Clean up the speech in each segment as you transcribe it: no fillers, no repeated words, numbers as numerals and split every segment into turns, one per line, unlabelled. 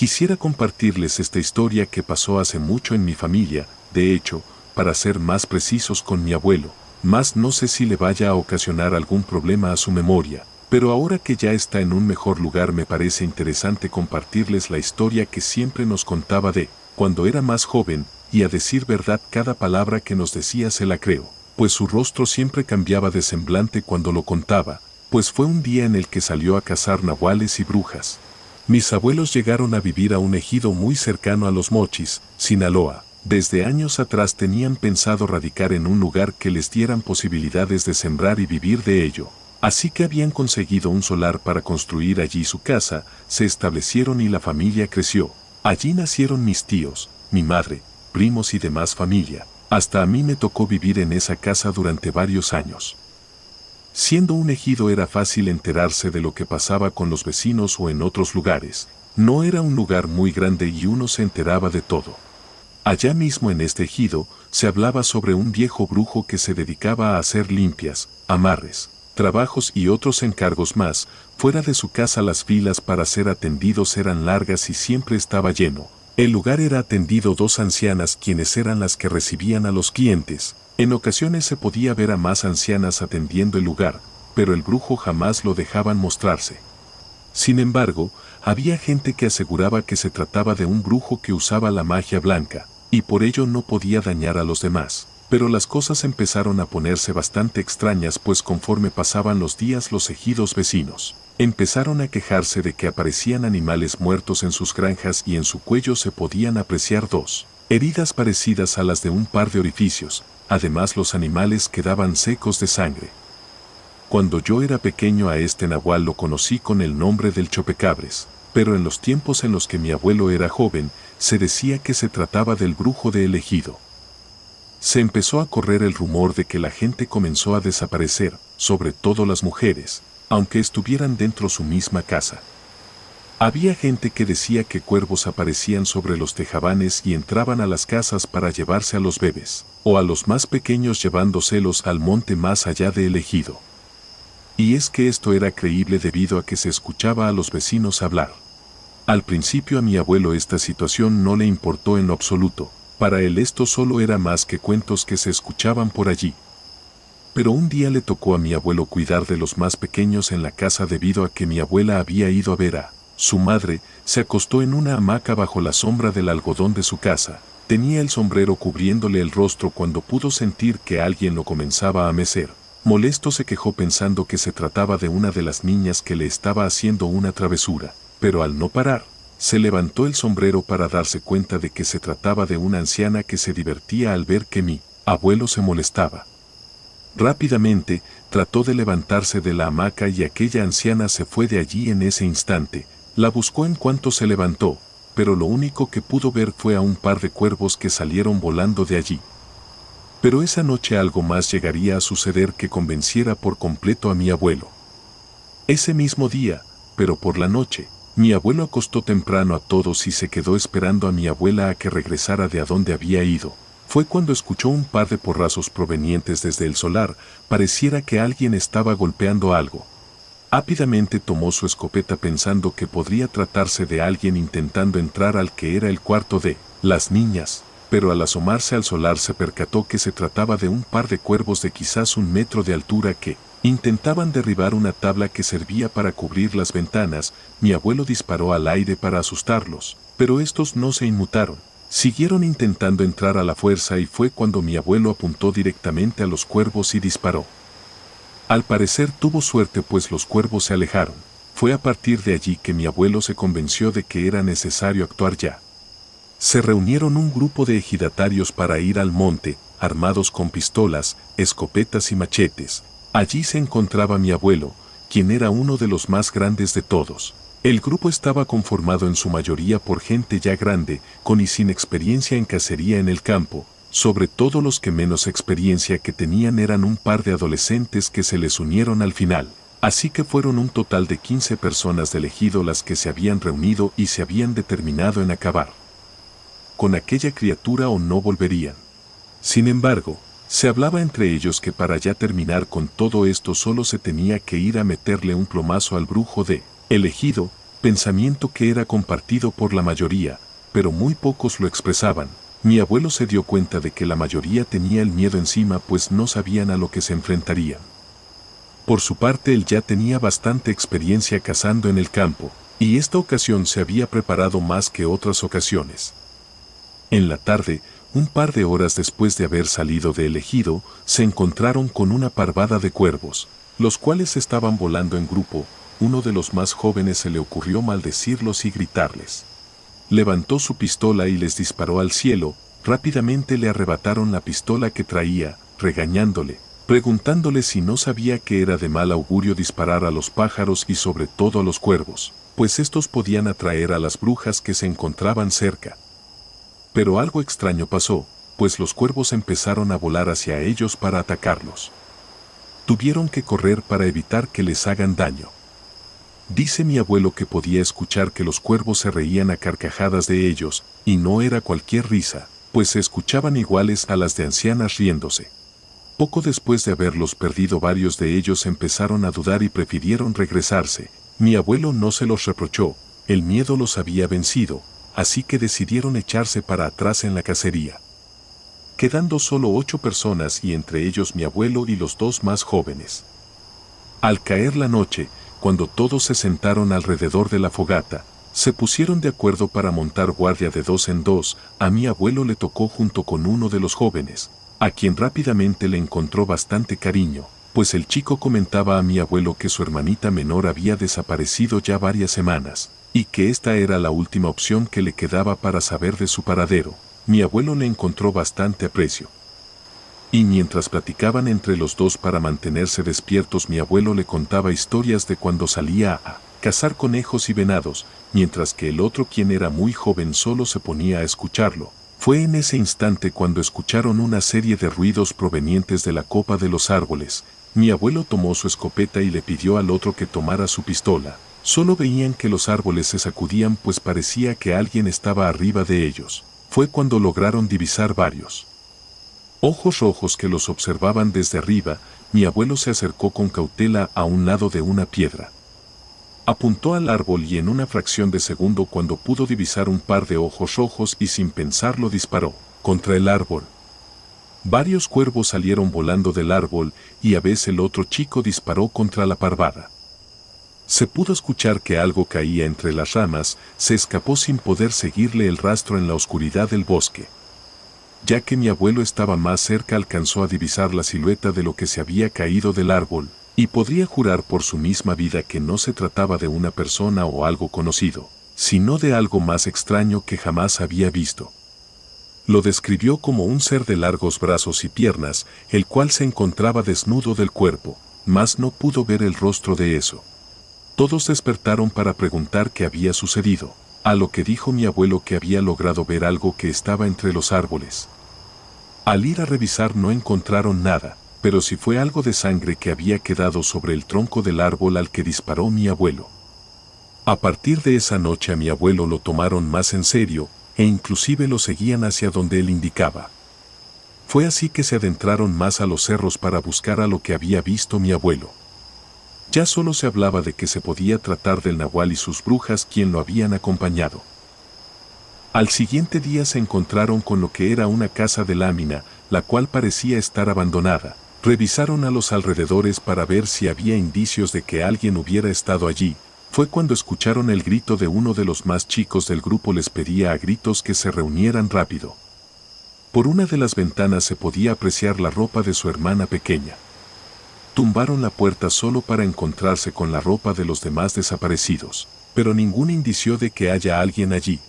Quisiera compartirles esta historia que pasó hace mucho en mi familia, de hecho, para ser más precisos con mi abuelo, mas no sé si le vaya a ocasionar algún problema a su memoria, pero ahora que ya está en un mejor lugar me parece interesante compartirles la historia que siempre nos contaba de cuando era más joven, y a decir verdad cada palabra que nos decía se la creo, pues su rostro siempre cambiaba de semblante cuando lo contaba, pues fue un día en el que salió a cazar nahuales y brujas. Mis abuelos llegaron a vivir a un ejido muy cercano a Los Mochis, Sinaloa. Desde años atrás tenían pensado radicar en un lugar que les dieran posibilidades de sembrar y vivir de ello. Así que habían conseguido un solar para construir allí su casa, se establecieron y la familia creció. Allí nacieron mis tíos, mi madre, primos y demás familia. Hasta a mí me tocó vivir en esa casa durante varios años. Siendo un ejido era fácil enterarse de lo que pasaba con los vecinos o en otros lugares. No era un lugar muy grande y uno se enteraba de todo. Allá mismo en este ejido se hablaba sobre un viejo brujo que se dedicaba a hacer limpias, amarres, trabajos y otros encargos más. Fuera de su casa las filas para ser atendidos eran largas y siempre estaba lleno. El lugar era atendido dos ancianas quienes eran las que recibían a los clientes. En ocasiones se podía ver a más ancianas atendiendo el lugar, pero el brujo jamás lo dejaban mostrarse. Sin embargo, había gente que aseguraba que se trataba de un brujo que usaba la magia blanca, y por ello no podía dañar a los demás. Pero las cosas empezaron a ponerse bastante extrañas pues conforme pasaban los días los ejidos vecinos empezaron a quejarse de que aparecían animales muertos en sus granjas y en su cuello se podían apreciar dos heridas parecidas a las de un par de orificios. Además los animales quedaban secos de sangre. Cuando yo era pequeño a este nahual lo conocí con el nombre del chopecabres, pero en los tiempos en los que mi abuelo era joven, se decía que se trataba del brujo de El Ejido. Se empezó a correr el rumor de que la gente comenzó a desaparecer, sobre todo las mujeres, aunque estuvieran dentro su misma casa. Había gente que decía que cuervos aparecían sobre los tejabanes y entraban a las casas para llevarse a los bebés, o a los más pequeños llevándoselos al monte más allá de El Ejido. Y es que esto era creíble debido a que se escuchaba a los vecinos hablar. Al principio a mi abuelo esta situación no le importó en lo absoluto, para él esto solo era más que cuentos que se escuchaban por allí. Pero un día le tocó a mi abuelo cuidar de los más pequeños en la casa debido a que mi abuela había ido a ver a su madre, se acostó en una hamaca bajo la sombra del algodón de su casa. Tenía el sombrero cubriéndole el rostro cuando pudo sentir que alguien lo comenzaba a mecer. Molesto se quejó pensando que se trataba de una de las niñas que le estaba haciendo una travesura, pero al no parar, se levantó el sombrero para darse cuenta de que se trataba de una anciana que se divertía al ver que mi abuelo se molestaba. Rápidamente, trató de levantarse de la hamaca y aquella anciana se fue de allí en ese instante. La buscó en cuanto se levantó, pero lo único que pudo ver fue a un par de cuervos que salieron volando de allí. Pero esa noche algo más llegaría a suceder que convenciera por completo a mi abuelo. Ese mismo día, pero por la noche, mi abuelo acostó temprano a todos y se quedó esperando a mi abuela a que regresara de a donde había ido. Fue cuando escuchó un par de porrazos provenientes desde el solar, pareciera que alguien estaba golpeando algo. Rápidamente tomó su escopeta pensando que podría tratarse de alguien intentando entrar al que era el cuarto de las niñas, pero al asomarse al solar se percató que se trataba de un par de cuervos de quizás 1 metro de altura que intentaban derribar una tabla que servía para cubrir las ventanas. Mi abuelo disparó al aire para asustarlos, pero estos no se inmutaron. Siguieron intentando entrar a la fuerza y fue cuando mi abuelo apuntó directamente a los cuervos y disparó. Al parecer tuvo suerte pues los cuervos se alejaron. Fue a partir de allí que mi abuelo se convenció de que era necesario actuar ya. Se reunieron un grupo de ejidatarios para ir al monte, armados con pistolas, escopetas y machetes. Allí se encontraba mi abuelo, quien era uno de los más grandes de todos. El grupo estaba conformado en su mayoría por gente ya grande, con y sin experiencia en cacería en el campo. Sobre todo los que menos experiencia que tenían eran un par de adolescentes que se les unieron al final. Así que fueron un total de 15 personas del ejido las que se habían reunido y se habían determinado en acabar con aquella criatura o no volverían. Sin embargo, se hablaba entre ellos que para ya terminar con todo esto solo se tenía que ir a meterle un plomazo al brujo de El Ejido, pensamiento que era compartido por la mayoría, pero muy pocos lo expresaban. Mi abuelo se dio cuenta de que la mayoría tenía el miedo encima, pues no sabían a lo que se enfrentarían. Por su parte, él ya tenía bastante experiencia cazando en el campo, y esta ocasión se había preparado más que otras ocasiones. En la tarde, un par de horas después de haber salido del ejido, se encontraron con una parvada de cuervos, los cuales estaban volando en grupo. Uno de los más jóvenes se le ocurrió maldecirlos y gritarles. Levantó su pistola y les disparó al cielo. Rápidamente le arrebataron la pistola que traía, regañándole, preguntándole si no sabía que era de mal augurio disparar a los pájaros y sobre todo a los cuervos, pues estos podían atraer a las brujas que se encontraban cerca. Pero algo extraño pasó, pues los cuervos empezaron a volar hacia ellos para atacarlos. Tuvieron que correr para evitar que les hagan daño. Dice mi abuelo que podía escuchar que los cuervos se reían a carcajadas de ellos, y no era cualquier risa, pues se escuchaban iguales a las de ancianas riéndose. Poco después de haberlos perdido, varios de ellos empezaron a dudar y prefirieron regresarse. Mi abuelo no se los reprochó, el miedo los había vencido, así que decidieron echarse para atrás en la cacería. Quedando solo 8 personas y entre ellos mi abuelo y los 2 más jóvenes. Al caer la noche, cuando todos se sentaron alrededor de la fogata, se pusieron de acuerdo para montar guardia de 2 en 2, a mi abuelo le tocó junto con uno de los jóvenes, a quien rápidamente le encontró bastante cariño, pues el chico comentaba a mi abuelo que su hermanita menor había desaparecido ya varias semanas, y que esta era la última opción que le quedaba para saber de su paradero. Mi abuelo le encontró bastante aprecio. Y mientras platicaban entre los dos para mantenerse despiertos, mi abuelo le contaba historias de cuando salía a cazar conejos y venados, mientras que el otro, quien era muy joven, solo se ponía a escucharlo. Fue en ese instante cuando escucharon una serie de ruidos provenientes de la copa de los árboles. Mi abuelo tomó su escopeta y le pidió al otro que tomara su pistola. Solo veían que los árboles se sacudían, pues parecía que alguien estaba arriba de ellos. Fue cuando lograron divisar varios ojos rojos que los observaban desde arriba. Mi abuelo se acercó con cautela a un lado de una piedra. Apuntó al árbol y en una fracción de segundo, cuando pudo divisar un par de ojos rojos, y sin pensarlo disparó contra el árbol. Varios cuervos salieron volando del árbol y a veces el otro chico disparó contra la parvada. Se pudo escuchar que algo caía entre las ramas, se escapó sin poder seguirle el rastro en la oscuridad del bosque. Ya que mi abuelo estaba más cerca, alcanzó a divisar la silueta de lo que se había caído del árbol, y podría jurar por su misma vida que no se trataba de una persona o algo conocido, sino de algo más extraño que jamás había visto. Lo describió como un ser de largos brazos y piernas, el cual se encontraba desnudo del cuerpo, mas no pudo ver el rostro de eso. Todos despertaron para preguntar qué había sucedido, a lo que dijo mi abuelo que había logrado ver algo que estaba entre los árboles. Al ir a revisar no encontraron nada, pero sí fue algo de sangre que había quedado sobre el tronco del árbol al que disparó mi abuelo. A partir de esa noche a mi abuelo lo tomaron más en serio, e inclusive lo seguían hacia donde él indicaba. Fue así que se adentraron más a los cerros para buscar a lo que había visto mi abuelo. Ya solo se hablaba de que se podía tratar del nahual y sus brujas, quien lo habían acompañado. Al siguiente día se encontraron con lo que era una casa de lámina, la cual parecía estar abandonada. Revisaron a los alrededores para ver si había indicios de que alguien hubiera estado allí. Fue cuando escucharon el grito de uno de los más chicos del grupo. Les pedía a gritos que se reunieran rápido. Por una de las ventanas se podía apreciar la ropa de su hermana pequeña. Tumbaron la puerta solo para encontrarse con la ropa de los demás desaparecidos, pero ningún indicio de que haya alguien allí.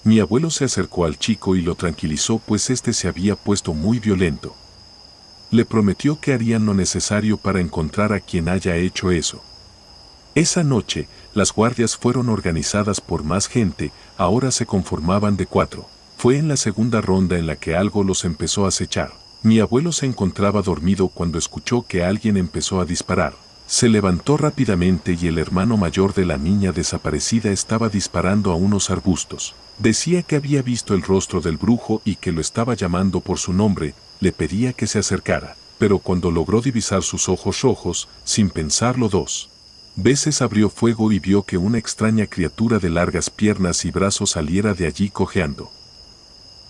Mi abuelo se acercó al chico y lo tranquilizó, pues este se había puesto muy violento. Le prometió que harían lo necesario para encontrar a quien haya hecho eso. Esa noche, las guardias fueron organizadas por más gente, ahora se conformaban de 4. Fue en la segunda ronda en la que algo los empezó a acechar. Mi abuelo se encontraba dormido cuando escuchó que alguien empezó a disparar. Se levantó rápidamente y el hermano mayor de la niña desaparecida estaba disparando a unos arbustos. Decía que había visto el rostro del brujo y que lo estaba llamando por su nombre. Le pedía que se acercara, pero cuando logró divisar sus ojos rojos, sin pensarlo 2 veces abrió fuego y vio que una extraña criatura de largas piernas y brazos saliera de allí cojeando.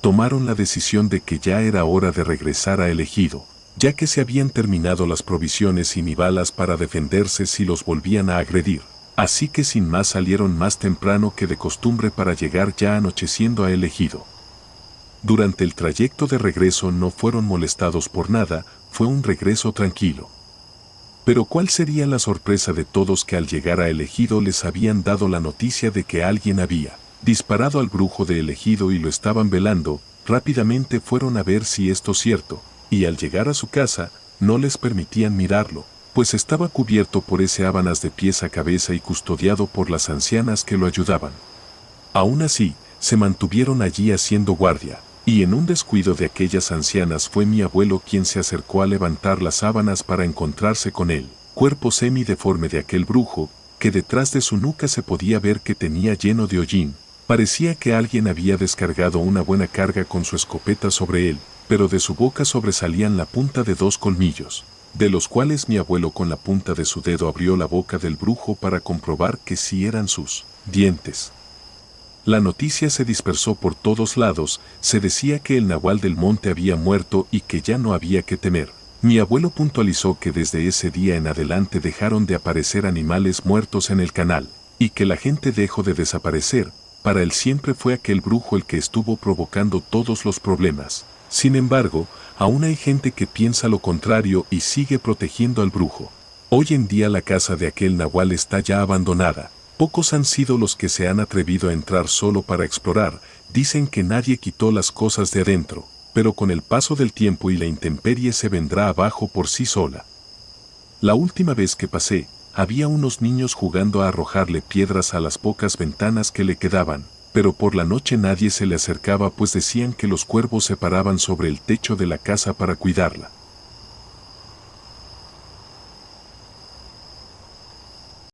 Tomaron la decisión de que ya era hora de regresar a el ejido, ya que se habían terminado las provisiones y ni balas para defenderse si los volvían a agredir. Así que sin más salieron más temprano que de costumbre para llegar ya anocheciendo a el ejido. Durante el trayecto de regreso no fueron molestados por nada, fue un regreso tranquilo. Pero ¿cuál sería la sorpresa de todos que al llegar a el ejido les habían dado la noticia de que alguien había disparado al brujo de el ejido y lo estaban velando? Rápidamente fueron a ver si esto es cierto, y al llegar a su casa, no les permitían mirarlo, pues estaba cubierto por sábanas de pies a cabeza y custodiado por las ancianas que lo ayudaban. Aún así, se mantuvieron allí haciendo guardia, y en un descuido de aquellas ancianas fue mi abuelo quien se acercó a levantar las sábanas para encontrarse con él, cuerpo semideforme de aquel brujo, que detrás de su nuca se podía ver que tenía lleno de hollín. Parecía que alguien había descargado una buena carga con su escopeta sobre él, pero de su boca sobresalían la punta de 2 colmillos, de los cuales mi abuelo con la punta de su dedo abrió la boca del brujo para comprobar que sí eran sus dientes. La noticia se dispersó por todos lados, se decía que el nahual del monte había muerto y que ya no había que temer. Mi abuelo puntualizó que desde ese día en adelante dejaron de aparecer animales muertos en el canal, y que la gente dejó de desaparecer. Para él siempre fue aquel brujo el que estuvo provocando todos los problemas. Sin embargo, aún hay gente que piensa lo contrario y sigue protegiendo al brujo. Hoy en día la casa de aquel nahual está ya abandonada. Pocos han sido los que se han atrevido a entrar solo para explorar. Dicen que nadie quitó las cosas de adentro, pero con el paso del tiempo y la intemperie se vendrá abajo por sí sola. La última vez que pasé, había unos niños jugando a arrojarle piedras a las pocas ventanas que le quedaban, pero por la noche nadie se le acercaba pues decían que los cuervos se paraban sobre el techo de la casa para cuidarla.